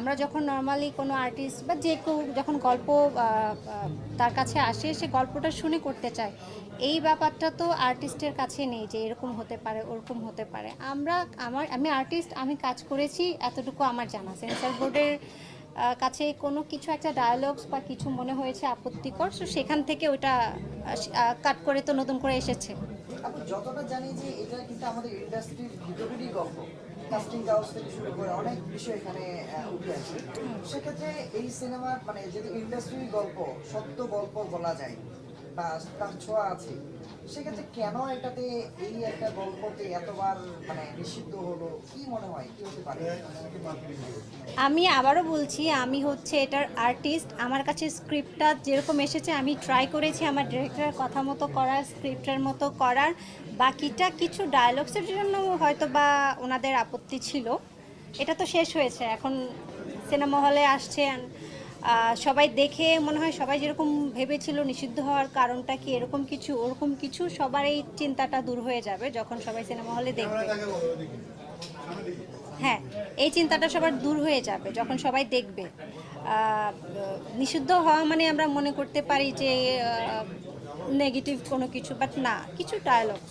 আমরা যখন নর্মালি কোনো আর্টিস্ট বা যে কেউ যখন গল্প তার কাছে আসে, সে গল্পটা শুনে করতে চায়। এই ব্যাপারটা তো আর্টিস্টের কাছে নেই যে এরকম হতে পারে, ওরকম হতে পারে। আমি আর্টিস্ট, আমি কাজ করেছি, এতটুকু আমার জানা। সেন্সর বোর্ডের কাছে কোনো কিছু একটা ডায়ালগস বা কিছু মনে হয়েছে আপত্তিকর, সো সেখান থেকে ওইটা কাট করে তো নতুন করে এসেছে। আপনি যতটা জানি যে এটা কিন্তু আমাদের ইন্ডাস্ট্রির ভিতরেরই গল্প, কাস্টিং কাউচ থেকে শুরু করে অনেক বিষয় এখানে উঠে আসে। সেক্ষেত্রে এই সিনেমার মানে যদি ইন্ডাস্ট্রির গল্প, সত্য গল্প বলা যায় বা তার ছোঁয়া আছে, সেক্ষেত্রে কেন এটাতে এই একটা গল্পতে এতবার মানে নিষিদ্ধ হলো, কি মনে হয় কি হতে পারে? আমি আবারও বলছি, আমি হচ্ছে এটার আর্টিস্ট। আমার কাছে স্ক্রিপ্টটা যেরকম এসেছে আমি ট্রাই করেছি আমার ডিরেক্টরের কথা মতো করার, স্ক্রিপ্টের মতো করার। বাকিটা কিছু ডায়লগসের জন্য হয়তো বা ওনাদের আপত্তি ছিল। এটা তো শেষ হয়েছে, এখন সিনেমা হলে আসছে। সবাই দেখে মনে হয় সবাই যেরকম ভেবেছিল নিষিদ্ধ হওয়ার কারণটা কি এরকম কিছু ওরকম কিছু, সবার এই চিন্তাটা দূর হয়ে যাবে যখন সবাই সিনেমা হলে দেখবে। হ্যাঁ, এই চিন্তাটা সবার দূর হয়ে যাবে যখন সবাই দেখবে। নিষিদ্ধ হওয়া মানে আমরা মনে করতে পারি যে নেগেটিভ কোনো কিছু, বাট না, কিছু ডায়ালগ